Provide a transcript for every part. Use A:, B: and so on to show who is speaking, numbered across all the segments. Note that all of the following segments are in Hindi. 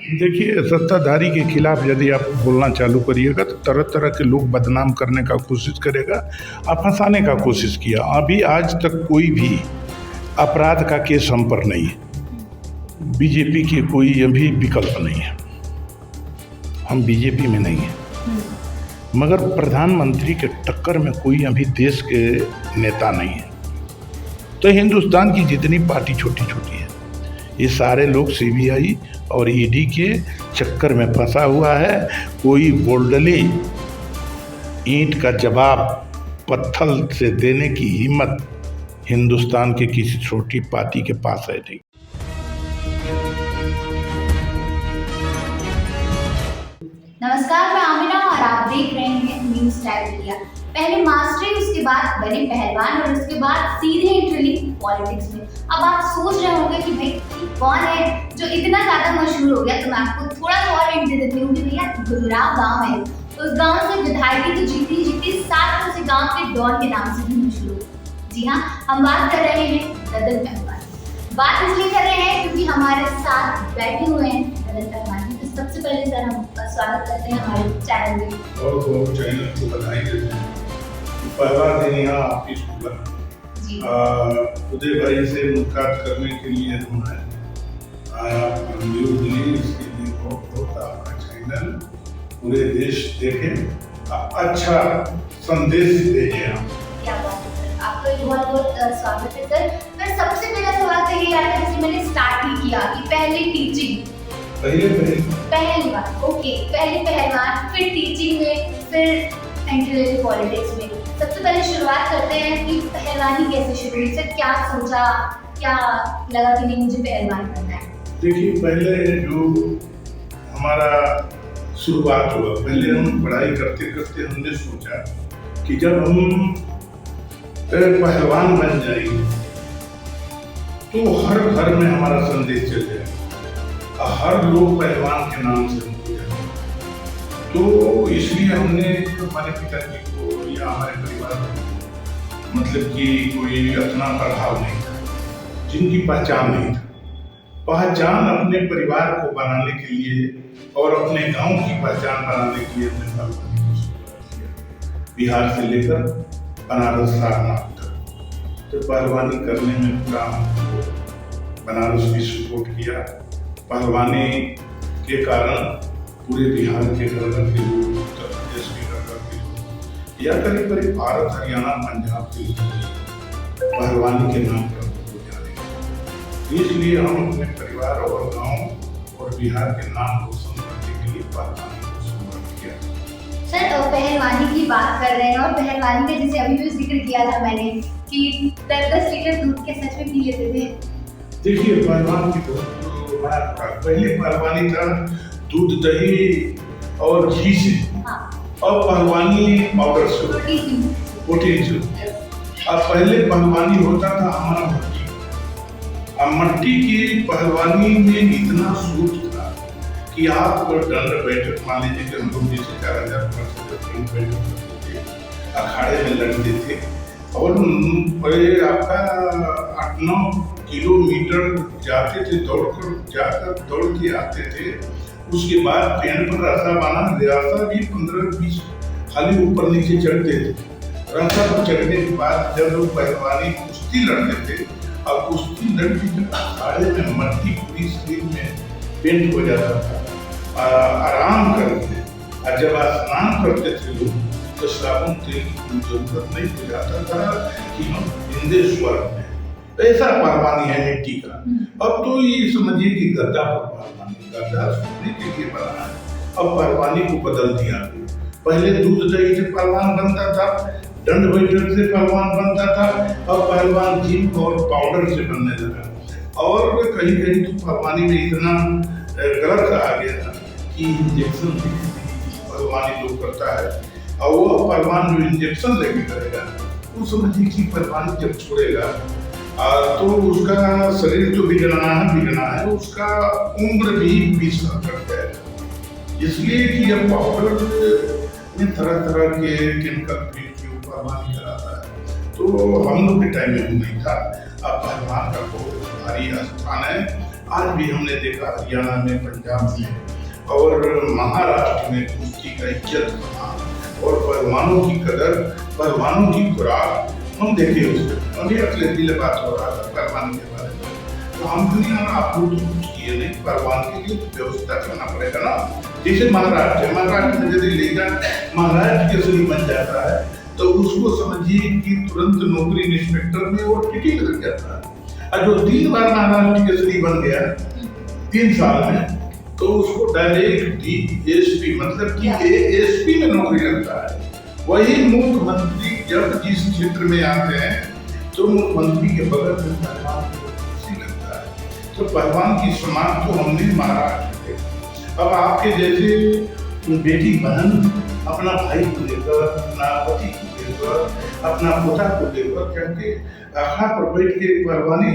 A: देखिए, सत्ताधारी के खिलाफ यदि आप बोलना चालू करिएगा तो तरह तरह के लोग बदनाम करने का कोशिश करेगा, आप फंसाने का कोशिश किया। अभी आज तक कोई भी अपराध का केस हम पर नहीं है। बीजेपी की कोई अभी विकल्प नहीं है, हम बीजेपी में नहीं हैं। मगर प्रधानमंत्री के टक्कर में कोई अभी देश के नेता नहीं है। तो हिंदुस्तान की जितनी पार्टी छोटी छोटी है, ये सारे लोग सीबीआई और ईडी के चक्कर में फंसा हुआ है। कोई बोल्डली ईंट का जवाब पत्थर से देने की हिम्मत हिंदुस्तान के किसी छोटी पार्टी के पास है नहीं।
B: नमस्कार, मैं आमिना और आप देख रहे हैं न्यूज़ टाइम इंडिया। पहले मास्टरी, उसके बाद बने पहलवान और उसके बाद सीधे एंट्री पॉलिटिक्स में। अब आप सोच रहे होंगे कि भाई कौन है जो इतना ज्यादा मशहूर हो गया। तो मैं आपको थोड़ा सा और हिंट दे देती हूँ कि भैया गुजरात गांव है, उस गांव से विधायकी तो जीती 7 से गांव के डॉन के नाम से भी मशहूर। जी हाँ, हम बात कर रहे हैं ददन पहलवान। बात इसलिए कर रहे हैं क्योंकि हमारे साथ बैठे हुए हैं ददन पहलवान। सबसे पहले सर हम स्वागत करते हैं हमारे चैनल में।
A: और चैनल को बधाई देते हैं। पहला दिन यहाँ ऑफिस खुला, उदय भाई से मुलाकात करने के लिए हम आया। न्यूज़ लिए इसके लिए बहुत आपका चैनल पूरे देश देखे, अच्छा संदेश देंगे आप।
B: क्या बात है सर, आपका बहुत बहुत स्वागत है सर। पर सबसे पहला सवाल तो ये आता है, जैसे मैंने स्टार्ट ही किया कि पहले टीचिंग, पहली बात ओके, पहले पहलवान, फिर टीचिंग में, फिर एंट्री पॉलिटिक्स में। सबसे पहले शुरुआत करते हैं कि पहलवानी कैसे शुरू हुई सर? क्या सोचा, क्या लगा कि नहीं मुझे पहलवान करना है?
A: देखिए, पहले जो हमारा शुरुआत हुआ, पहले हम पढ़ाई करते करते हमने सोचा कि जब हम पहलवान बन जाएंगे तो हर घर में हमारा संदेश चल जाएगा, हर लोग पहलवान के नाम से हमको जाने। तो इसलिए हमने हमारे पिताजी को या हमारे परिवार में मतलब कि कोई अपना प्रभाव नहीं था, जिनकी पहचान नहीं था। पहचान अपने परिवार को बनाने के लिए और अपने गांव की पहचान बनाने के लिए हमने पहलवानी को शुरुआत किया। बिहार से लेकर बनारस सारनाथ तक तो पहलवानी करने में पूरा हमको बनारस भी सपोर्ट किया। पहलवानी के कारण पूरे बिहार के घर के लोग, उत्तर प्रदेश के घर के लोग, या करीब भारत, हरियाणा, पंजाब के लोग पहलवानी के नाम पर हो जाने। इसलिए हम अपने परिवार और गांव और बिहार के नाम रोशन करने के लिए पहलवानी को शुरुआत किया।
B: सर, पहलवानी की बात कर रहे हैं और पहलवानी का जैसे अभी भी जिक्र किया था मैंने कि 10-10 लीटर दूध के सच में पी लेते थे।
A: देखिए, पहलवान की पहले पहलवानी था दूध, दही और घी से। अब पहलवानी पाउडर से, प्रोटीन से। अब पहले पहलवानी होता था हमारा मट्टी। अब मट्टी की पहलवानी में इतना सूट था कि आप दंड बैठक, मान लीजिए कि हम लोग जैसे 4000 बैठक करते थे, अखाड़े में लड़ते थे और आपका 8-9 किलोमीटर जाते थे, दौड़ के आते थे। उसके बाद पेड़ पर रास्ता बना, रास्ता भी 15-20 खाली ऊपर नीचे चढ़ते थे। रास्ता पर चढ़ने के बाद जब लोग पहलवानी कुश्ती लड़ते थे, और कुश्ती लड़ती जब अखाड़े में मट्टी पूरी शरीर में पेंट हो जाता था, आराम करते। और जब स्नान करते थे लोग तो साबुन तेल की जरूरत नहीं हो जाता था कि हम जिंदे स्वर्ग में। ऐसा पहलवानी है मिट्टी का। अब तो ये समझिए कि गद्दा पर पहलवानी, गद्दा सोने के लिए बना है। अब पहलवानी को बदल दिया। पहले दूध दही से पहलवान बनता था, दंड बैठक से पहलवान बनता था। अब पहलवान जिम और पाउडर से बनने लगा। और कहीं कहीं तो पहलवानी में इतना गलत कहा गया था कि इंजेक्शन पहलवानी लोग करता है, और वो पहलवान जो इंजेक्शन लेके करेगा वो समझिए कि पहलवानी जब छोड़ेगा तो उसका शरीर जो बिगड़ना है उसका उम्र भी 20 साल तक जाएगा। इसलिए कि अब पाउडर में तरह तरह के केमिकल के ऊपर पहलवानी कराता है। तो हम लोग के टाइम में नहीं था। अब पहलवान का बहुत भारी स्थान है आज भी हमने देखा हरियाणा में, पंजाब में और महाराष्ट्र में कुश्ती का इज्जत सम्मान और पहलवानों की कदर, पहलवानों की खुराक हम देखे उसमें। अभी अगले दिल बात हो रहा था पहलवान के बारे में, तो हम दुनिया में आप लोग तो कुछ किए नहीं, पहलवान के लिए तो व्यवस्था करना पड़ेगा ना। जैसे महाराष्ट्र में यदि लेकर महाराष्ट्र केसरी बन जाता है तो उसको समझिए कि तुरंत नौकरी इंस्पेक्टर में और टिकट लग जाता है। और जो 3 बार महाराष्ट्र केसरी बन गया 3 साल में, तो उसको डायरेक्ट DSP मतलब कि ASP में नौकरी लगता है। वही मुख्यमंत्री जब जिस क्षेत्र में आते हैं तो मुख्यमंत्री के बगल में पहलवान को कुर्सी लगता है। तो पहलवान की समाज तो हमने महाराष्ट्र देखा। अब आपके जैसे बेटी बहन अपना भाई को लेकर, अपना पति को लेकर, अपना पोता को लेकर करके आखा पर बैठ के पहलवानी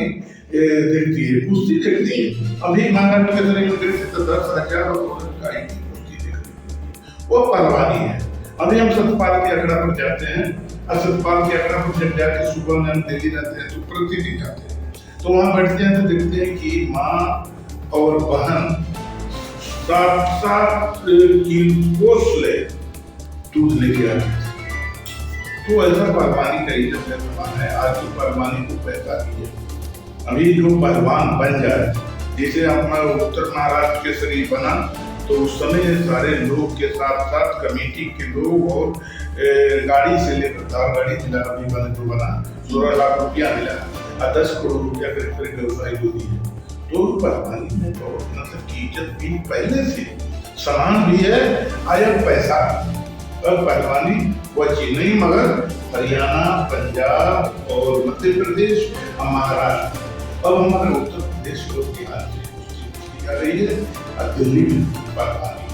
A: देखती है, कुश्ती देखती है। अभी महाराष्ट्र के तरह देखते तो 10,000 और गाड़ी की कुश्ती देखती है, वो पहलवानी है। अभी हम सतपाल के अखड़ा पर जाते हैं और सतपाल के अखड़ा पर जब जाके सुबह में हम दिल्ली रहते हैं तो प्रतिदिन जाते हैं, तो वहाँ बैठते हैं तो देखते हैं कि माँ और बहन 7-7 कोस ले दूध लेके आते थे। तो ऐसा पहलवानी का इज्जत का जमाना है। आज तो पहलवानी को पैसा दिए। अभी जो पहलवान बन जाए, जैसे अपना उत्तर महाराष्ट्र केसरी बना, तो उस समय सारे लोग के साथ साथ कमेटी के लोग और गाड़ी से लेकर दाल गाड़ी मिला, अभी जो बना 16 लाख रुपया मिला और 10 करोड़ रुपया करीब व्यवसाय जो दिए। तो पहलवानी में बहुत मतलब की इज्जत भी पहले से समान भी है, आया पैसा। और पहलवानी बची नहीं, मगर हरियाणा, पंजाब और मध्य प्रदेश और महाराष्ट्र, अब हमारे उत्तर प्रदेश और बिहार से कुश्ती कर रही है और दिल्ली में पहलवानी।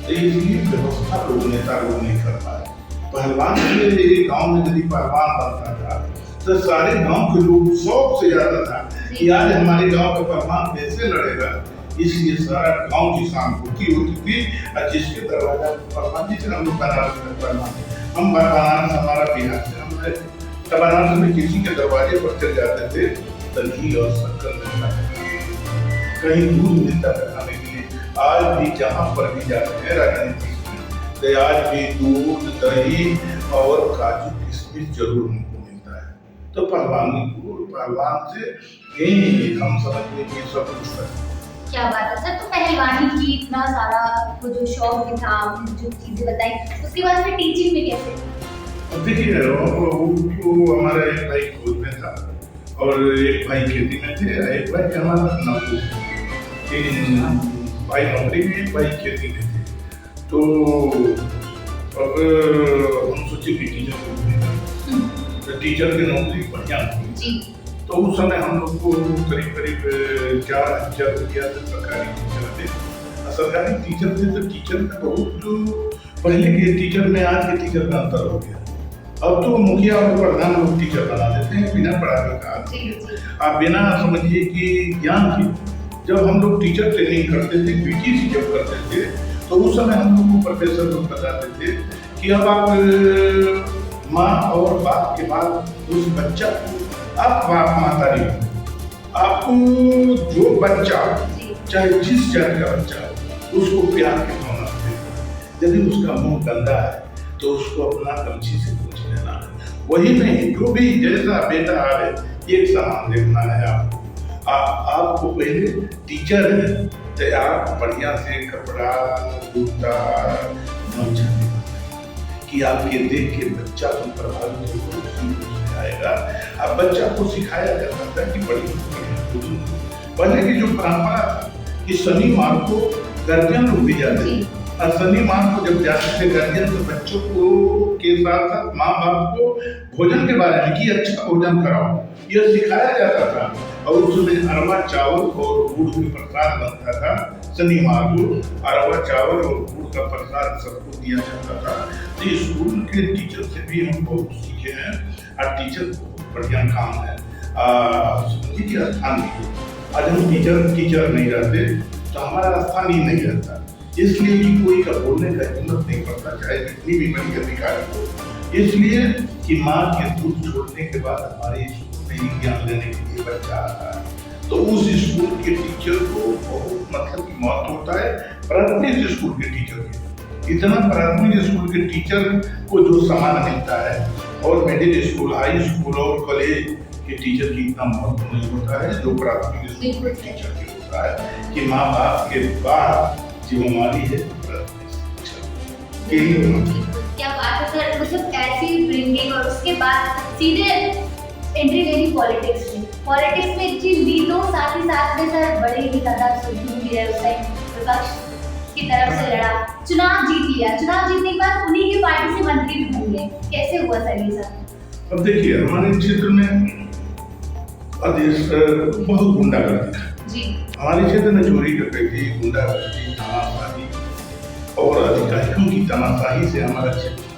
A: तो इसलिए व्यवस्था नेता लोग नहीं कर पाए। पहलवान के गांव में यदि पहलवान बनता था तो सारे गांव के लोग 100 से ज्यादा था कि आज हमारे गांव का पहलवान कैसे लड़ेगा, इसलिए सारा गांव की सहानुभूति होती थी। और जिसके दरवाजा पहलवान, जिसे हम लोग बनारस में पहलवान, हम बनारस हमारा बिहार से, हम बनारस में किसी के दरवाजे पर चल जाते थे तो घी और शक्कर मिलता था, कहीं दूध मिलता था खाने के लिए। आज भी जहाँ पर भी जाते हैं राजनीति में, तो आज भी दूध, दही और काजू किशमिश जरूर हमको मिलता है। तो पहलवानी को, पहलवान से यही हम समझने की सब कुछ है।
B: क्या बात है सर। तो पहलवानी की इतना सारा आपको जो शौक था, आपने जो चीजें बताई, उसके बाद फिर टीचिंग में कैसे?
A: देखिए वो हमारा एक भाई फौज में था और एक भाई खेती में थे, एक भाई हमारा नौकरी, 3 भाई नौकरी में, एक भाई खेती में थे। तो अब हम सोचे कि टीचर को, तो टीचर की नौकरी बढ़िया थी। तो उस समय हम लोग को करीब 4,000 रुपया सरकारी टीचर थे। सरकारी टीचर थे तो टीचर का बहुत पहले के टीचर में आज के टीचर का अंतर हो गया। अब तो मुखिया और प्रधान लोग टीचर बना देते हैं बिना पढ़ाने का। आप बिना समझिए कि ज्ञान की, जब हम लोग टीचर ट्रेनिंग करते थे, PTC जब करते थे, तो उस समय हम लोग को प्रोफेसर लोग बताते थे कि अब आप माँ और बाप के बाद उस बच्चा को, आप बाप मातारी, आपको जो बच्चा चाहे जिस जात का बच्चा हो उसको प्यार के भावना से, यदि उसका मुंह गंदा है तो उसको अपना कमची से पूछ लेना है। वही नहीं, जो भी जैसा बेटा आ रहे एक समान देखना है। आपको पहले टीचर है तो आप बढ़िया से कपड़ा, जूता, गमछा कि आपके देख के बच्चा तो प्रभावित होकर आएगा। अब बच्चा को सिखाया जाता था कि बड़ी पहले की जो परंपरा था कि शनिवार को गार्जियन लोग भी जाते थे, और शनिवार को जब जाते थे गार्जियन तो बच्चों को के साथ साथ माँ बाप को भोजन के बारे में कि अच्छा भोजन कराओ, यह सिखाया जाता था। और उसमें अरवा चावल और गुड़ का प्रसाद बनता था। शनिवार को अरवा चावल और गुड़ का प्रसाद सबको दिया जाता था। तो स्कूल के टीचर से भी हम बहुत सीखे हैं और टीचर बहुत बढ़िया काम है। स्थान भी, आज हम टीचर नहीं रहते तो हमारा स्थान ही नहीं रहता, इसलिए कि कोई का बोलने का हिम्मत नहीं पड़ता, चाहे जितनी भी बड़ी अधिकारी हो। इसलिए कि माँ के दूध छोड़ने के बाद हमारे स्कूल में ही ज्ञान लेने के लिए बच्चा आता है। तो उस स्कूल के टीचर को बहुत मतलब कि मौत होता है। प्राथमिक स्कूल के टीचर के इतना प्राथमिक स्कूल के टीचर को जो सम्मान मिलता है और मिडिल स्कूल, हाई स्कूल और कॉलेज के टीचर की इतना महत्व नहीं होता है जो प्राथमिक स्कूल के टीचर की होता है कि माँ बाप के बाद जिम्मेवारी है
B: क्या बात है सर, मतलब ऐसी ब्रिंगिंग और उसके बाद सीधे एंट्री लेनी पॉलिटिक्स में। पॉलिटिक्स में चीज दी तो साथ ही साथ में सर बड़े ही ज्यादा सुनूंगी है उस टाइम विपक्ष की तरफ से लड़ा, चुनाव जीत लिया। चुनाव जीतने के बाद उन्हीं की पार्टी से मंत्री भी बन गए। कैसे हुआ सर ये सब?
A: अब देखिए हमारे क्षेत्र में आदेश बहुत गुंडागर्दी है
B: जी।
A: हमारे क्षेत्र में चोरी डकैती, गुंडागर्दी, तानाशाही और अधिकारियों की तानाशाही से हमारा क्षेत्र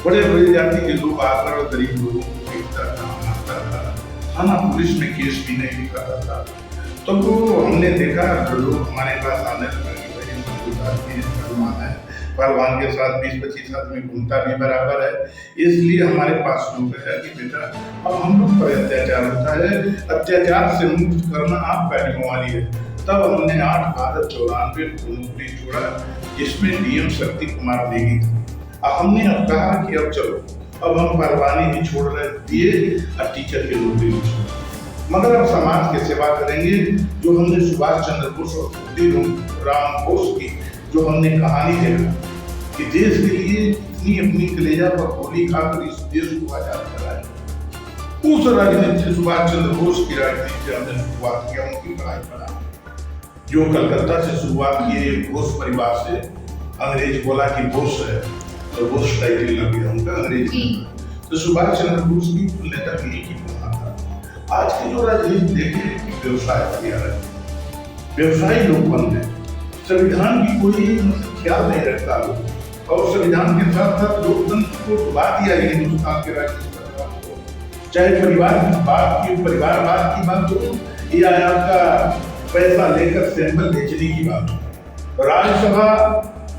A: बड़े बड़े जाति के लोग आकर गरीब लोगों को पीटता था, मारता था, थाना पुलिस में केस भी नहीं दिखाता था। तो वो हमने देखा जो लोग हमारे पास आने लगे, पहलवान के साथ 20-25 आदमी घूमता भी बराबर है, इसलिए हमारे पास लोग है कि बेटा अब हम लोग पर अत्याचार होता है, अत्याचार से मुक्त करना आपका जिम्मेवारी है। तब हमने 8/12/94 को नौकरी छोड़ा, जिसमें डीएम शक्ति कुमार नेगी था। अब हमने अब कहा कि अब चलो अब हम पहलवानी भी छोड़ रहे दिए और टीचर की नौकरी भी छोड़, मगर अब समाज की सेवा करेंगे। जो हमने सुभाष चंद्र बोस और खुदीराम बोस की जो हमने कहानी देखा कि देश के लिए इतनी अपनी कलेजा पर गोली खाकर इस देश को आजाद कराया, उस राजनीति से सुभाष चंद्र बोस की राजनीति से हमने शुरुआत किया। उनकी पढ़ाई पढ़ा जो कलकत्ता से शुरुआत किए, बोस परिवार से। अंग्रेज बोला कि बोस है तो बोस टाइटल लग गया उनका अंग्रेजी। तो सुभाष चंद्र बोस की नेता की एक ही बना था। आज की जो राजनीति देखे कि व्यवसाय किया है, व्यवसायी लोग बन गए, संविधान की कोई ख्याल नहीं रखता लोग, और संविधान के साथ साथ लोकतंत्र को डुबा दिया हिंदुस्तान के राजनीतिक सरकार को। चाहे परिवारवाद की बात हो या आपका पैसा लेकर सैंपल बेचने की बात हो। राज्यसभा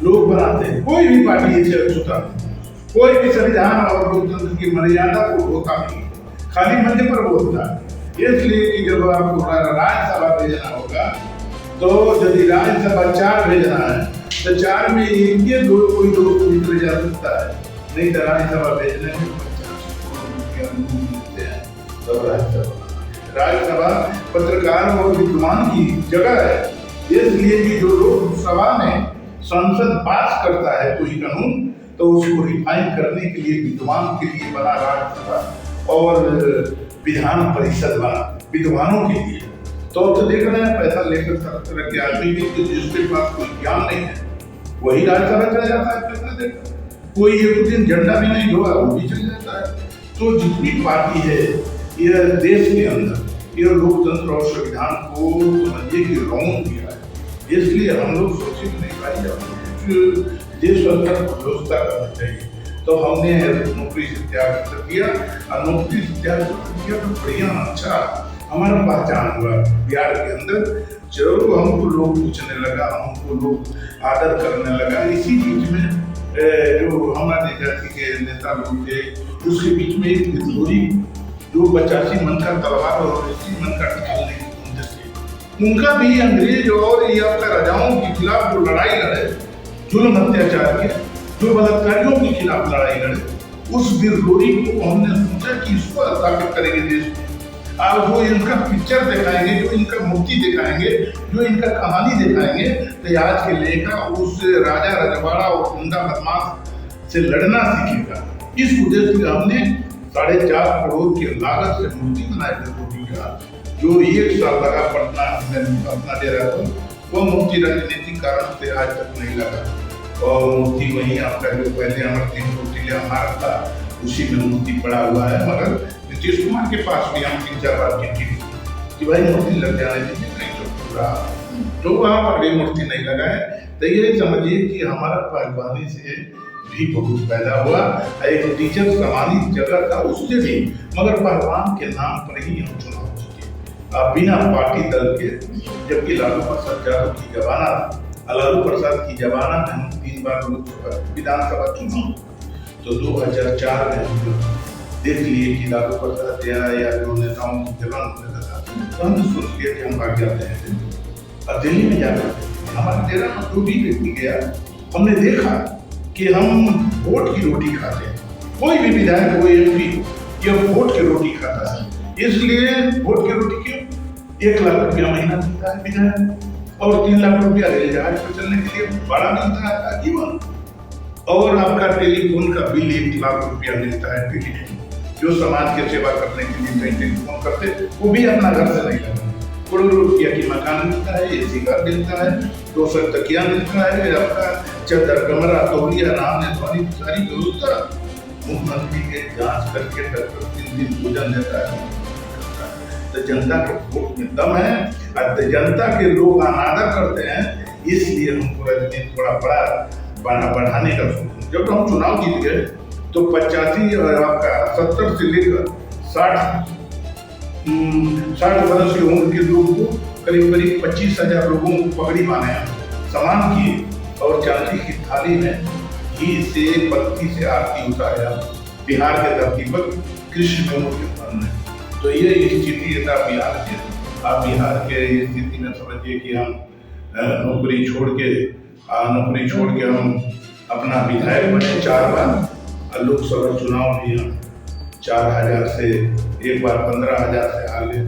A: लोग बनाते हैं, कोई भी पार्टी ऐसे छूता नहीं, कोई भी संविधान और लोकतंत्र की मर्यादा को होता नहीं, खाली मंच पर बोलता है। इसलिए कि जब आपको राज्यसभा भेजना होगा तो यदि राज्यसभा 4 भेजना है तो 4 में एक या दो कोई लोग निकल जा सकता है, नहीं तो राज्यसभा भेजने में 50 मिलते हैं। तब राज्यसभा पत्रकार और विद्वान की जगह है, इसलिए कि जो लोकसभा में संसद पास करता है कोई कानून तो उसको रिफाइन करने के लिए विद्वान के लिए बना राज्यसभा और विधान परिषद बना विद्वानों के लिए। तो देख रहे हैं पैसा लेकर तरह के आदमी भी जिसके पास कोई ज्ञान नहीं है वही राज्यसभा चला जाता है पैसा देकर, कोई एक दिन झंडा भी नहीं ढोआ वो भी चल जाता है। तो जितनी पार्टी है यह देश के अंदर यह लोकतंत्र और संविधान को समझिए कि रौन दिया है, इसलिए हम लोग सोचे कि नहीं भाई अब देश स्तर पर व्यवस्था करना चाहिए। तो हमने नौकरी से त्याग कर दिया और नौकरी से त्याग कर दिया तो बढ़िया अच्छा हमारा पहचान हुआ बिहार के अंदर। जरूर हमको लोग पूछने लगा, हमको लोग आदर करने लगा। इसी बीच में जो हमारे जाति के नेता लोग थे उसके बीच में एक विद्रोही जो 85 मन का तलवार और 80 मन का ढाल उनका भी अंग्रेज और या राजाओं के खिलाफ जो लड़ाई लड़े, जुल्म अत्याचार के जो बलात्कारियों के खिलाफ लड़ाई लड़े, उस विद्रोही को हमने सोचा कि इसको स्थापित करेंगे देश में। अब वो इनका पिक्चर दिखाएंगे, जो इनका मूर्ति दिखाएंगे, जो इनका कहानी दिखाएंगे, तो आज के लेखा उस राजा रजवाड़ा और गुंडा बदमाश से लड़ना सीखेगा। इस उद्देश्य से हमने 4.5 करोड़ की लागत से मूर्ति बनाई विद्रोही का, जो 1 साल लगा पटना में अपना डेरा था। वो मूर्ति राजनीतिक कारण से आज तक नहीं लगा और मूर्ति वहीं आपका जो पहले हमारे 3 मूर्ति हमारा था उसी में मूर्ति पड़ा हुआ है। मगर नीतीश कुमार के पास भी हम 3-4 बार की कि भाई मूर्ति लग जाने दीजिए, नहीं तो पूरा तो वहाँ पर भी मूर्ति नहीं लगा है। तो ये समझिए कि हमारा पहलवानी से भी बहुत पैदा हुआ, एक टीचर सम्मानित जगह था उससे भी, मगर पहलवान के नाम पर ही हम चुनाव जीते बिना पार्टी दल के। जबकि लालू प्रसाद यादव की जमाना में हम 3 बार विधानसभा चुनाव, तो 2004 में हम देख लिए कि लालू प्रसाद या जो नेताओं की जलन होने लगा तो हमने सोच लिया कि हम भाग जाते हैं और दिल्ली में जाकर हमारे 13 में जो भी व्यक्ति गया, हमने देखा कि हम वोट की रोटी खाते हैं। कोई भी विधायक, कोई एमपी ये वोट की रोटी खाता है। इसलिए वोट की रोटी क्यों? 1 लाख रुपया महीना मिलता है विधायक, और 3 लाख रुपया रेल जहाज पर चलने के लिए भाड़ा मिलता है आजीवन, और आपका टेलीफोन का बिल 1 लाख रुपया मिलता है। टेलीफोन जो समाज की सेवा करने के लिए कहीं टेलीफोन करते, वो भी अपना घर से नहीं करते। करोड़ों रुपया की मकान मिलता है, एसी घर मिलता है, 200 तकिया मिलता है, आपका चादर, कमरा, तौलिया, नहाने धोने की सारी व्यवस्था। मुख्यमंत्री के जांच करके डॉक्टर 3 दिन भोजन देता है। तो जनता के वोट में दम है और जनता के लोग अनादर करते हैं, इसलिए हमको राजनीति थोड़ा बढ़ाने का सोचा। जब हम चुनाव जीत गए तो 85 और आपका 70 से लेकर 60 वर्ष की उम्र के लोगों को करीब 25,000 लोगों को पगड़ी बनाया, सम्मान किए और चांदी की थाली में घी से पत्ती से आरती उतारा बिहार के धरती पर कृष्ण मेमो के फल में। तो ये स्थिति था बिहार की। आप बिहार के स्थिति में समझिए कि हम नौकरी छोड़ के हम अपना विधायक बने 4 बार, लोकसभा चुनाव भी हम 4,000 से, एक बार 15,000 से हारे,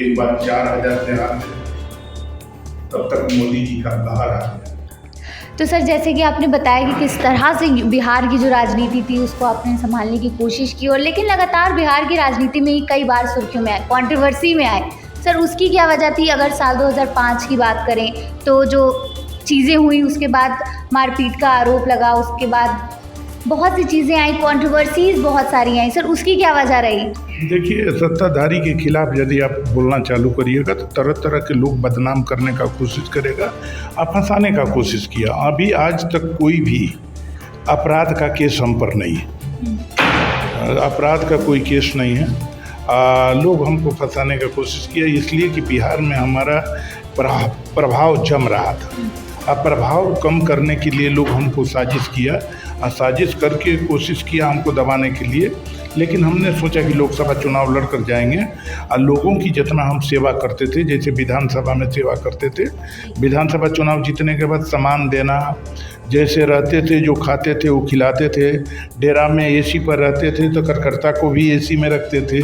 A: एक बार 4,000 से हारे, तब तक मोदी जी का बाहर आ गया।
B: तो सर, जैसे कि आपने बताया कि किस तरह से बिहार की जो राजनीति थी उसको आपने संभालने की कोशिश की, और लेकिन लगातार बिहार की राजनीति में ही कई बार सुर्खियों में आए, कंट्रोवर्सी में आए। सर, उसकी क्या वजह थी? अगर साल 2005 की बात करें तो जो चीज़ें हुई, उसके बाद मारपीट का आरोप लगा, उसके बाद बहुत सी चीज़ें आई, कंट्रोवर्सीज बहुत सारी आई। सर, उसकी क्या वजह रही?
A: देखिए, सत्ताधारी के खिलाफ यदि आप बोलना चालू करिएगा तो तरह तरह के लोग बदनाम करने का कोशिश करेगा, आप फंसाने का कोशिश किया। अभी आज तक कोई भी अपराध का केस हम पर नहीं है, अपराध का कोई केस नहीं है। लोग हमको फंसाने का कोशिश किया, इसलिए कि बिहार में हमारा प्रभाव जम रहा था। अब प्रभाव कम करने के लिए लोग हमको साजिश किया, और साजिश करके कोशिश किया हमको दबाने के लिए। लेकिन हमने सोचा कि लोकसभा चुनाव लड़कर जाएंगे, और लोगों की जितना हम सेवा करते थे, जैसे विधानसभा में सेवा करते थे, विधानसभा चुनाव जीतने के बाद सामान देना, जैसे रहते थे जो खाते थे वो खिलाते थे, डेरा में एसी पर रहते थे तो कार्यकर्ता को भी एसी में रखते थे,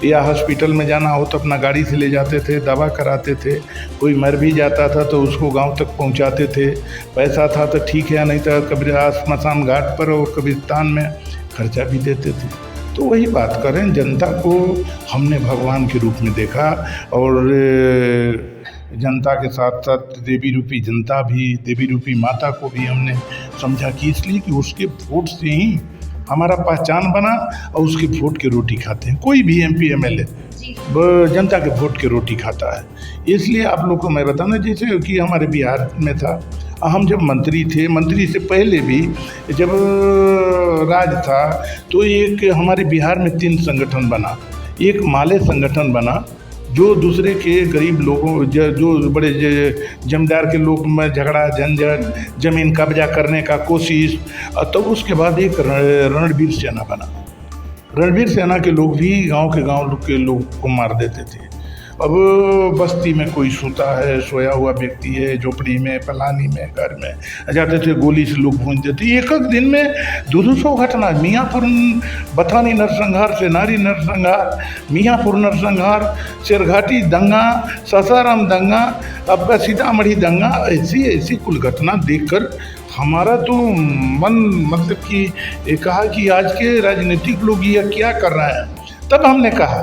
A: या हॉस्पिटल में जाना हो तो अपना गाड़ी से ले जाते थे, दवा कराते थे, कोई मर भी जाता था तो उसको गांव तक पहुंचाते थे। पैसा था तो ठीक है, नहीं तो कभी स्मशान घाट पर और कब्रिस्तान में खर्चा भी देते थे। तो वही बात करें, जनता को हमने भगवान के रूप में देखा, और जनता के साथ साथ देवी रूपी जनता भी, देवी रूपी माता को भी हमने समझा कि इसलिए कि उसके वोट से ही हमारा पहचान बना, और उसके वोट के रोटी खाते हैं। कोई भी MP MLA जनता के वोट के रोटी खाता है। इसलिए आप लोग को मैं बताना, जैसे कि हमारे बिहार में था, हम जब मंत्री थे, मंत्री से पहले भी जब राज था, तो एक हमारे बिहार में 3 संगठन बना। एक माले संगठन बना, जो दूसरे के गरीब लोगों, जो बड़े जमींदार के लोग में झगड़ा झंझट, जमीन कब्जा करने का कोशिश। तो उसके बाद एक रणवीर सेना बना। रणवीर सेना के लोग भी गांव के लोग को मार देते थे। अब बस्ती में कोई सोता है, सोया हुआ व्यक्ति है, झोपड़ी में, पलानी में, घर में जाते थे, गोली से लोग भूंज देते। एक दिन में 200 घटना, मियाँपुर बथानी नरसंहार से नारी नरसंहार, मियाँपुर नरसंहार, शेरघाटी दंगा, सासाराम दंगा, अब सीतामढ़ी दंगा, ऐसी कुल घटना देखकर हमारा तो मन मतलब कि कहा कि आज के राजनीतिक लोग यह क्या कर रहे हैं। तब हमने कहा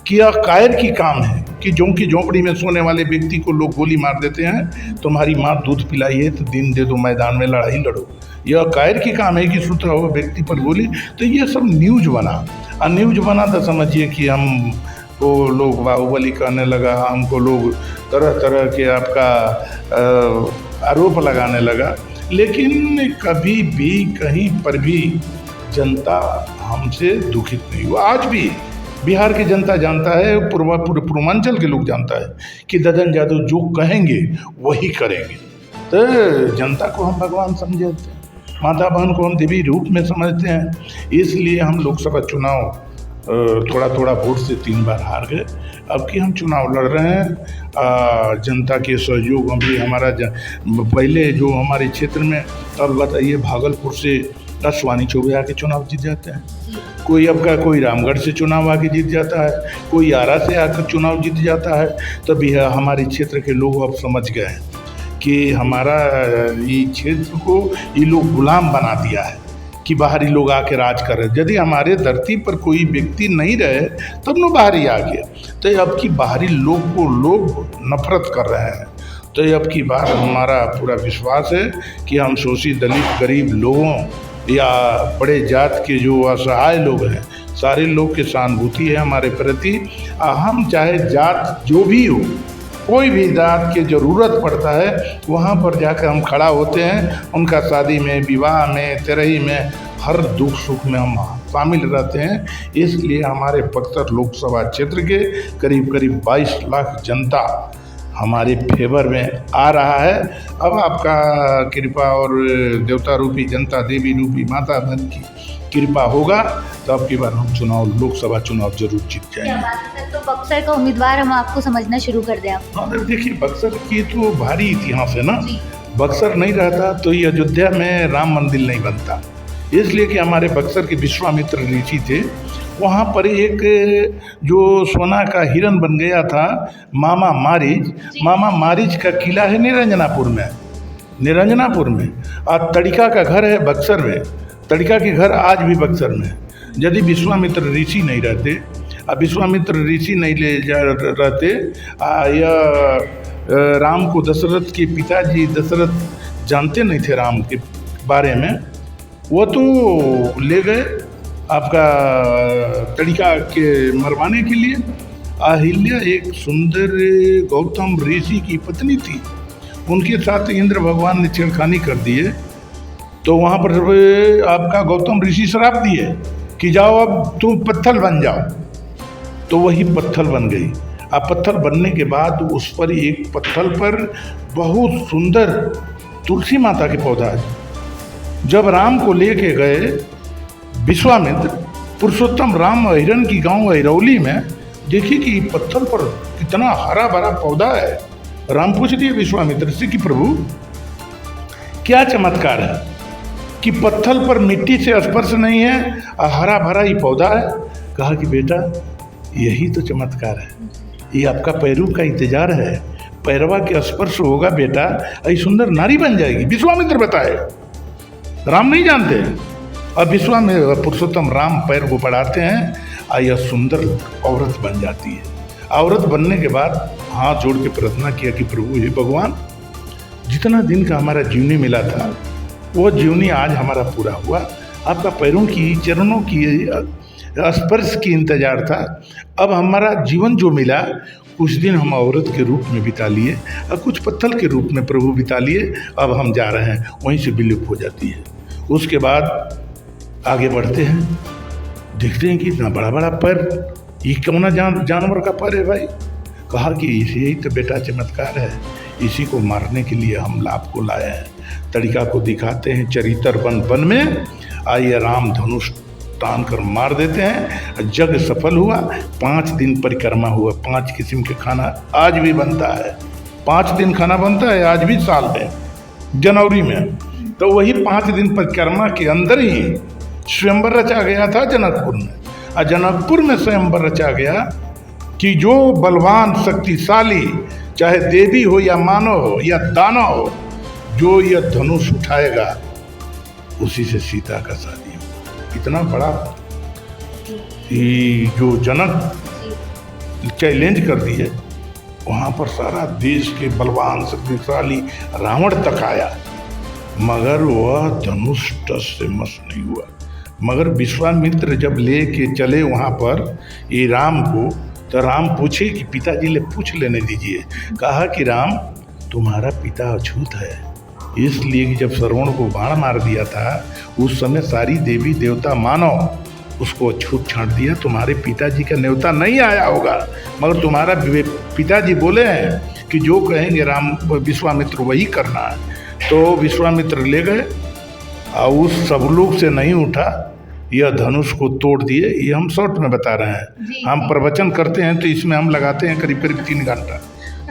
A: कि यह कायर की काम है कि जो की झोंपड़ी में सोने वाले व्यक्ति को लोग गोली मार देते हैं। तुम्हारी माँ दूध पिलाई है तो दिन दे दो, मैदान में लड़ाई लड़ो। यह कायर की काम है कि सुता हुआ व्यक्ति पर गोली। तो ये सब न्यूज बना, और न्यूज बना तो समझिए कि हम को लोग बाहुबली कहने लगा, हमको लोग तरह तरह के आपका आरोप लगाने लगा। लेकिन कभी भी कहीं पर भी जनता हमसे दुखित नहीं हुआ। आज भी बिहार की जनता जानता है, पूर्वांचल के लोग जानता है कि ददन यादव जो कहेंगे वही करेंगे। तो जनता को हम भगवान समझते हैं, माता बहन को हम देवी रूप में समझते हैं। इसलिए हम लोकसभा चुनाव थोड़ा वोट से 3 बार हार गए, अब कि हम चुनाव लड़ रहे हैं जनता के सहयोग में भी हमारा पहले जो हमारे क्षेत्र में, अब बताइए भागलपुर से अश्वानी चौबे आके चुनाव जीत जाते हैं, कोई अब का कोई रामगढ़ से चुनाव आके जीत जाता है, कोई आरा से आकर चुनाव जीत जाता है। तभी हमारे क्षेत्र के लोग अब समझ गए हैं कि हमारा ये क्षेत्र को ये लोग गुलाम बना दिया है कि बाहरी लोग आके राज कर रहे। यदि हमारे धरती पर कोई व्यक्ति नहीं रहे तब न बाहरी आ गया, तो अब की बाहरी लोग को लोग नफरत कर रहे हैं। तो अब की बात हमारा पूरा विश्वास है कि हम शोषित दलित गरीब लोगों या बड़े जात के जो असहाय लोग हैं, सारे लोग की सहानुभूति है हमारे प्रति। हम चाहे जात जो भी हो, कोई भी जात की ज़रूरत पड़ता है वहाँ पर जाकर हम खड़ा होते हैं, उनका शादी में, विवाह में, तेरही में, हर दुख सुख में हम शामिल रहते हैं। इसलिए हमारे बक्सर लोकसभा क्षेत्र के करीब करीब 22 लाख जनता हमारे फेवर में आ रहा है। अब आपका कृपा और देवता रूपी जनता देवी रूपी माता बहन की कृपा होगा तो अब की बार हम लोकसभा चुनाव जरूर जीत जाएंगे।
B: तो बक्सर का उम्मीदवार हम आपको समझना शुरू कर दें आप।
A: हाँ देखिए, बक्सर की तो भारी इतिहास है ना। बक्सर नहीं रहता तो ये अयोध्या में राम मंदिर नहीं बनता, इसलिए कि हमारे बक्सर के विश्वामित्र ऋषि थे। वहाँ पर एक जो सोना का हिरन बन गया था मामा मारिज का किला है निरंजनापुर में। और तड़िका का घर है बक्सर में, तड़िका के घर आज भी बक्सर में। यदि विश्वामित्र ऋषि नहीं रहते, विश्वामित्र ऋषि नहीं रहते या राम को दशरथ के पिताजी दशरथ जानते नहीं थे राम के बारे में, वो तो ले गए आपका तड़िका के मरवाने के लिए। अहिल्या एक सुंदर गौतम ऋषि की पत्नी थी, उनके साथ इंद्र भगवान ने छेड़खानी कर दिए। तो वहाँ पर आपका गौतम ऋषि श्राप दिए कि जाओ अब तुम पत्थर बन जाओ। तो वही पत्थर बन गई। अब पत्थर बनने के बाद उस पर एक पत्थर पर बहुत सुंदर तुलसी माता के पौधा है। जब राम को लेके गए विश्वामित्र, पुरुषोत्तम राम हिरन की गांव हिरौली में, देखिए कि पत्थर पर कितना हरा भरा पौधा है। राम पूछ दिए विश्वामित्र से कि प्रभु क्या चमत्कार है कि पत्थर पर मिट्टी से स्पर्श नहीं है और हरा भरा ही पौधा है। कहा कि बेटा यही तो चमत्कार है, ये आपका पैरू का इंतजार है, पैरवा के स्पर्श होगा बेटा, ऐसी सुंदर नारी बन जाएगी। विश्वामित्र बताए, राम नहीं जानते। अब विश्वामित्र पुरुषोत्तम राम पैर को बढ़ाते हैं और यह सुंदर औरत बन जाती है। औरत बनने के बाद हाथ जोड़ के प्रार्थना किया कि प्रभु हे भगवान, जितना दिन का हमारा जीवनी मिला था वो जीवनी आज हमारा पूरा हुआ। आपका पैरों की चरणों की स्पर्श की इंतजार था। अब हमारा जीवन जो मिला कुछ दिन हम औरत के रूप में बिता लिए और कुछ पत्थर के रूप में प्रभु बिता लिए। अब हम जा रहे हैं, वहीं से विलुप्त हो जाती है। उसके बाद आगे बढ़ते हैं, देखते हैं कि इतना बड़ा बड़ा पैर, ये कौन जानवर का पैर है भाई। कहा कि यही तो बेटा चमत्कार है, इसी को मारने के लिए हम लाभ को लाए हैं। तड़िका को दिखाते हैं चरित्र वन में, आइए राम धनुष तान कर मार देते हैं। जग सफल हुआ। 5 दिन परिक्रमा हुआ। 5 किस्म के खाना आज भी बनता है, 5 दिन खाना बनता है आज भी साल में, जनवरी में। तो वही 5 दिन परिक्रमा के अंदर ही स्वयंवर रचा गया था जनकपुर में। और जनकपुर में स्वयंवर रचा गया कि जो बलवान शक्तिशाली, चाहे देवी हो या मानव हो या दानव हो, जो यह धनुष उठाएगा उसी से सीता का शादी हो। इतना बड़ा जो जनक चैलेंज कर दिए, वहाँ पर सारा देश के बलवान शक्तिशाली रावण तक आया, मगर वह धनुष टस से मस नहीं हुआ। मगर विश्वामित्र जब ले के चले वहाँ पर ये राम को, तो राम पूछे कि पिताजी ले पूछ लेने दीजिए। कहा कि राम तुम्हारा पिता अछूत है, इसलिए कि जब श्रवण को बाण मार दिया था उस समय सारी देवी देवता मानव उसको अछूत छांट दिया। तुम्हारे पिताजी का न्योता नहीं आया होगा, मगर तुम्हारा पिताजी बोले हैं कि जो कहेंगे राम विश्वामित्र वही करना है। तो विश्वामित्र ले गए और उस सब लोग से नहीं उठा यह धनुष को तोड़ दिए। ये हम शॉर्ट में बता रहे हैं। हम प्रवचन करते हैं तो इसमें हम लगाते हैं करीब करीब 3 घंटा,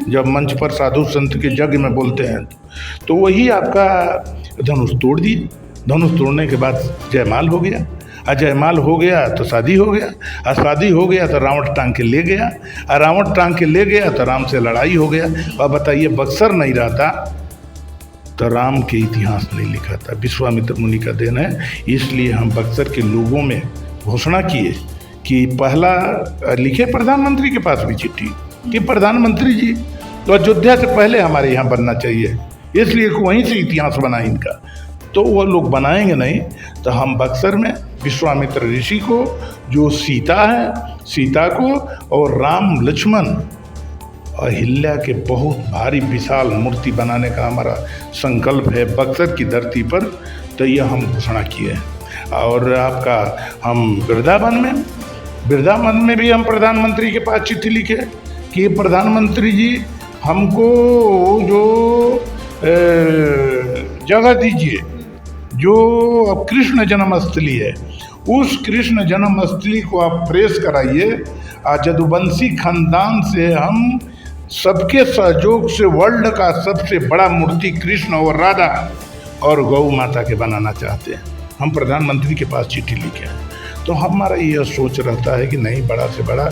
A: जब मंच पर साधु संत के यज्ञ में बोलते हैं तो वही आपका धनुष तोड़ दिए। धनुष तोड़ने के बाद जयमाल हो गया, और जयमाल हो गया तो शादी हो गया, और शादी हो गया तो रावण टांग के ले गया, और रावण टांग के ले गया तो राम से लड़ाई हो गया। और बताइए, बक्सर नहीं रहता तो राम के इतिहास नहीं लिखा था। विश्वामित्र मुनि का देन है। इसलिए हम बक्सर के लोगों में घोषणा किए कि पहला लिखे प्रधानमंत्री के पास भी चिट्ठी कि प्रधानमंत्री जी तो अयोध्या से पहले हमारे यहाँ बनना चाहिए, इसलिए वहीं से इतिहास बना इनका। तो वो लोग बनाएंगे नहीं तो हम बक्सर में विश्वामित्र ऋषि को, जो सीता है, सीता को और राम लक्ष्मण अहिल्या के बहुत भारी विशाल मूर्ति बनाने का हमारा संकल्प है बक्सर की धरती पर। तो यह हम घोषणा किए हैं। और आपका हम वृंदावन में भी हम प्रधानमंत्री के पास चिट्ठी लिखे कि प्रधानमंत्री जी हमको जो जगह दीजिए, जो अब कृष्ण जन्मस्थली है, उस कृष्ण जन्मस्थली को आप प्रेस कराइए। जदुवंशी खानदान से हम सबके सहयोग से वर्ल्ड का सबसे बड़ा मूर्ति कृष्ण और राधा और गौ माता के बनाना चाहते हैं। हम प्रधानमंत्री के पास चिट्ठी लिखे हैं। तो हमारा यह सोच रहता है कि नहीं, बड़ा से बड़ा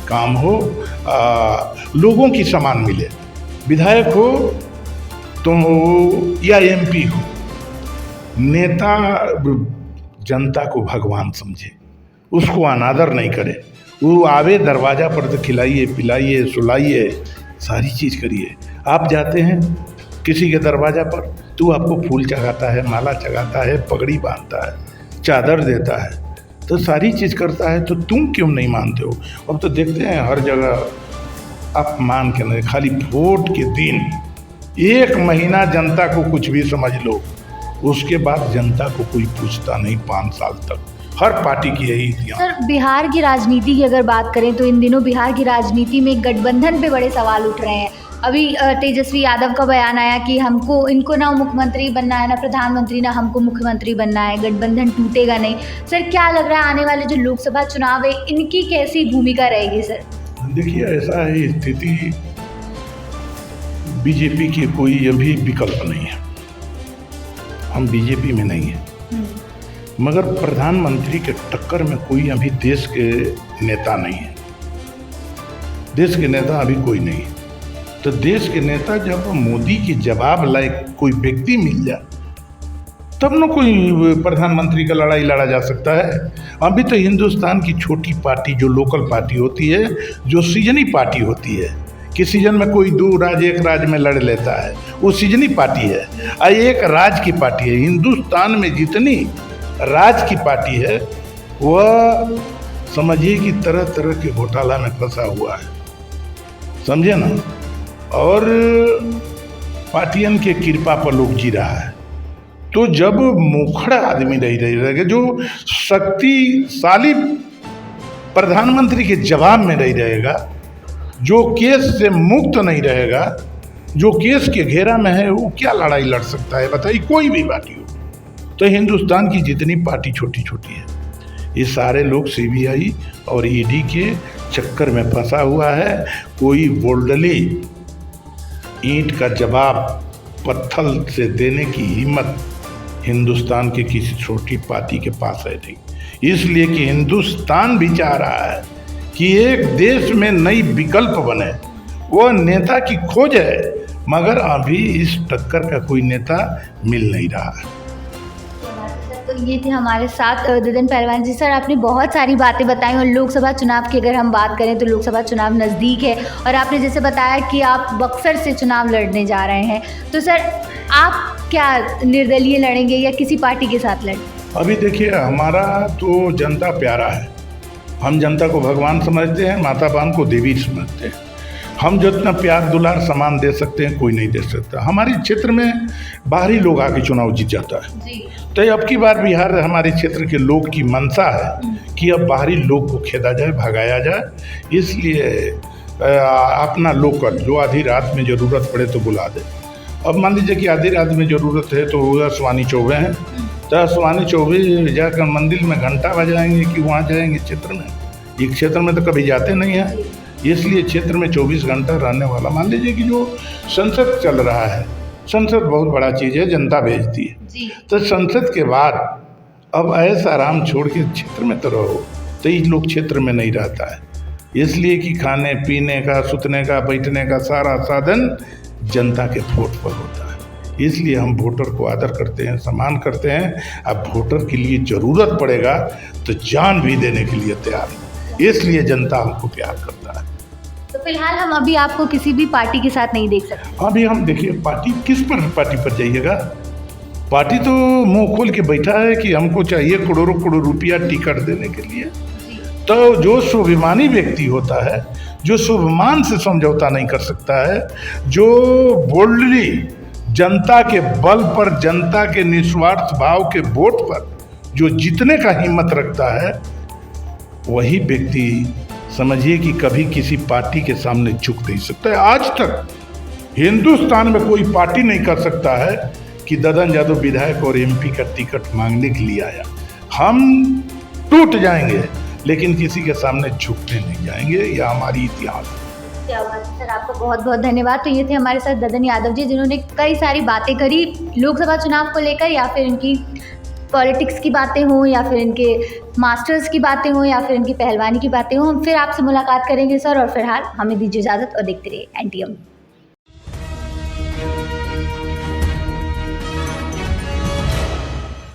A: काम हो, लोगों की सामान मिले, विधायक हो तो या एमपी हो, नेता जनता को भगवान समझे, उसको अनादर नहीं करे। वो आवे दरवाज़ा पर तो खिलाइए, पिलाइए, सुलाइए, सारी चीज़ करिए। आप जाते हैं किसी के दरवाज़ा पर तो आपको फूल चढ़ाता है, माला चढ़ाता है, पगड़ी बांधता है, चादर देता है, तो सारी चीज़ करता है। तो तुम क्यों नहीं मानते हो? अब तो देखते हैं हर जगह आप मान के नहीं, खाली वोट के दिन 1 महीना जनता को कुछ भी समझ लो, उसके बाद जनता को कोई पूछता नहीं 5 साल तक। हर पार्टी की यही इतिहास।
B: सर, बिहार की राजनीति की अगर बात करें तो इन दिनों बिहार की राजनीति में गठबंधन पे बड़े सवाल उठ रहे हैं। अभी तेजस्वी यादव का बयान आया कि इनको ना मुख्यमंत्री बनना है, ना प्रधानमंत्री, ना हमको मुख्यमंत्री बनना है, गठबंधन टूटेगा नहीं। सर, क्या लग रहा है आने वाले जो लोकसभा चुनाव है इनकी कैसी भूमिका रहेगी? सर
A: देखिए, ऐसा है स्थिति, बीजेपी की कोई अभी विकल्प नहीं है। हम बीजेपी में नहीं है, मगर प्रधानमंत्री के टक्कर में कोई अभी देश के नेता नहीं है। देश के नेता अभी कोई नहीं है। तो देश के नेता जब मोदी के जवाब लायक कोई व्यक्ति मिल जाए तब न कोई प्रधानमंत्री का लड़ाई लड़ा जा सकता है। अभी तो हिंदुस्तान की छोटी पार्टी, जो लोकल पार्टी होती है, जो सीजनी पार्टी होती है, कि सीजन में कोई 2 राज्य एक राज्य में लड़ लेता है, वो सीजनी पार्टी है। और एक राज्य की पार्टी है। हिंदुस्तान में जितनी राज्य की पार्टी है वह समझिए कि तरह तरह के घोटाला में फंसा हुआ है, समझे ना। और पार्टियन के कृपा पर लोग जी रहा है। तो जब मुखड़ा आदमी नहीं रहेगा, जो शक्तिशाली प्रधानमंत्री के जवाब में नहीं रहेगा, जो केस से मुक्त नहीं रहेगा, जो केस के घेरा में है, वो क्या लड़ाई लड़ सकता है? बताइए, कोई भी पार्टी हो। तो हिंदुस्तान की जितनी पार्टी छोटी छोटी है, ये सारे लोग सीबीआई और ईडी के चक्कर में फंसा हुआ है। कोई बोल्डली ईंट का जवाब पत्थर से देने की हिम्मत हिंदुस्तान के किसी छोटी पार्टी के पास है नहीं। इसलिए कि हिंदुस्तान भी चाह रहा है कि एक देश में नई विकल्प बने, वो नेता की खोज है, मगर अभी इस टक्कर का कोई नेता मिल नहीं रहा है।
B: तो ये थे हमारे साथ ददन पहलवान जी। सर, आपने बहुत सारी बातें बताई, और लोकसभा चुनाव की अगर हम बात करें तो लोकसभा चुनाव नज़दीक है, और आपने जैसे बताया कि आप बक्सर से चुनाव लड़ने जा रहे हैं, तो सर आप क्या निर्दलीय लड़ेंगे या किसी पार्टी के साथ लड़ेंगे?
A: अभी देखिए, हमारा तो जनता प्यारा है। हम जनता को भगवान समझते हैं, माता बहन को देवी समझते हैं। हम जितना प्यार दुलार सामान दे सकते हैं कोई नहीं दे सकता। हमारे क्षेत्र में बाहरी लोग आके चुनाव जीत जाता है जी। तो अब की बार बिहार हमारे क्षेत्र के लोग की मंशा है कि अब बाहरी लोग को खेदा जाए, भगाया जाए। इसलिए अपना लोकल जो आधी रात में ज़रूरत पड़े तो बुला दे। अब मान लीजिए कि आधी रात में ज़रूरत है तो वो आसमानी चौबे हैं, तो आसमानी चौबे जाकर मंदिर में घंटा बजाएंगे कि वहाँ जाएंगे क्षेत्र में? एक क्षेत्र में तो कभी जाते नहीं हैं, इसलिए क्षेत्र में 24 घंटा रहने वाला, मान लीजिए कि जो संसद चल रहा है, संसद बहुत बड़ा चीज़ है, जनता भेजती है, तो संसद के बाद अब ऐसा आराम छोड़ के क्षेत्र में तो रहो, तो ये लोग क्षेत्र में नहीं रहता है, इसलिए कि खाने पीने का, सुतने का, बैठने का सारा साधन जनता के वोट पर होता है। इसलिए हम वोटर को आदर करते हैं, सम्मान करते हैं। अब वोटर के लिए ज़रूरत पड़ेगा तो जान भी देने के लिए तैयार है, इसलिए जनता हमको प्यार करता है।
B: तो फिलहाल हम अभी आपको किसी भी पार्टी के साथ नहीं देख सकते।
A: अभी हम देखिए पार्टी पार्टी पर जाइएगा, पार्टी तो मुंह खोल के बैठा है कि हमको चाहिए करोड़ों रुपया टिकट देने के लिए। तो जो स्वाभिमानी व्यक्ति होता है, जो स्वाभिमान से समझौता नहीं कर सकता है, जो बोल्डली जनता के बल पर, जनता के निस्वार्थ भाव के वोट पर जो जीतने का हिम्मत रखता है, वही व्यक्ति समझिए कि कभी किसी पार्टी के सामने झुक नहीं सकता है। आज तक हिंदुस्तान में कोई पार्टी नहीं कर सकता है कि ददन यादव विधायक और एमपी का टिकट मांगने के लिए आया। हम टूट जाएंगे लेकिन किसी के सामने झुकने नहीं जाएंगे, यह हमारी इतिहास है।
B: क्या बात है सर, आपका बहुत बहुत धन्यवाद। तो ये थे हमारे साथ ददन यादव जी, जिन्होंने कई सारी बातें करी लोकसभा चुनाव को लेकर, या फिर इनकी पॉलिटिक्स की बातें हों, या फिर इनके मास्टर्स की बातें हों, या फिर इनकी पहलवानी की बातें हों। हम फिर आपसे मुलाकात करेंगे सर, और फिलहाल हमें दीजिए इजाज़त और देखते रहिए NTM।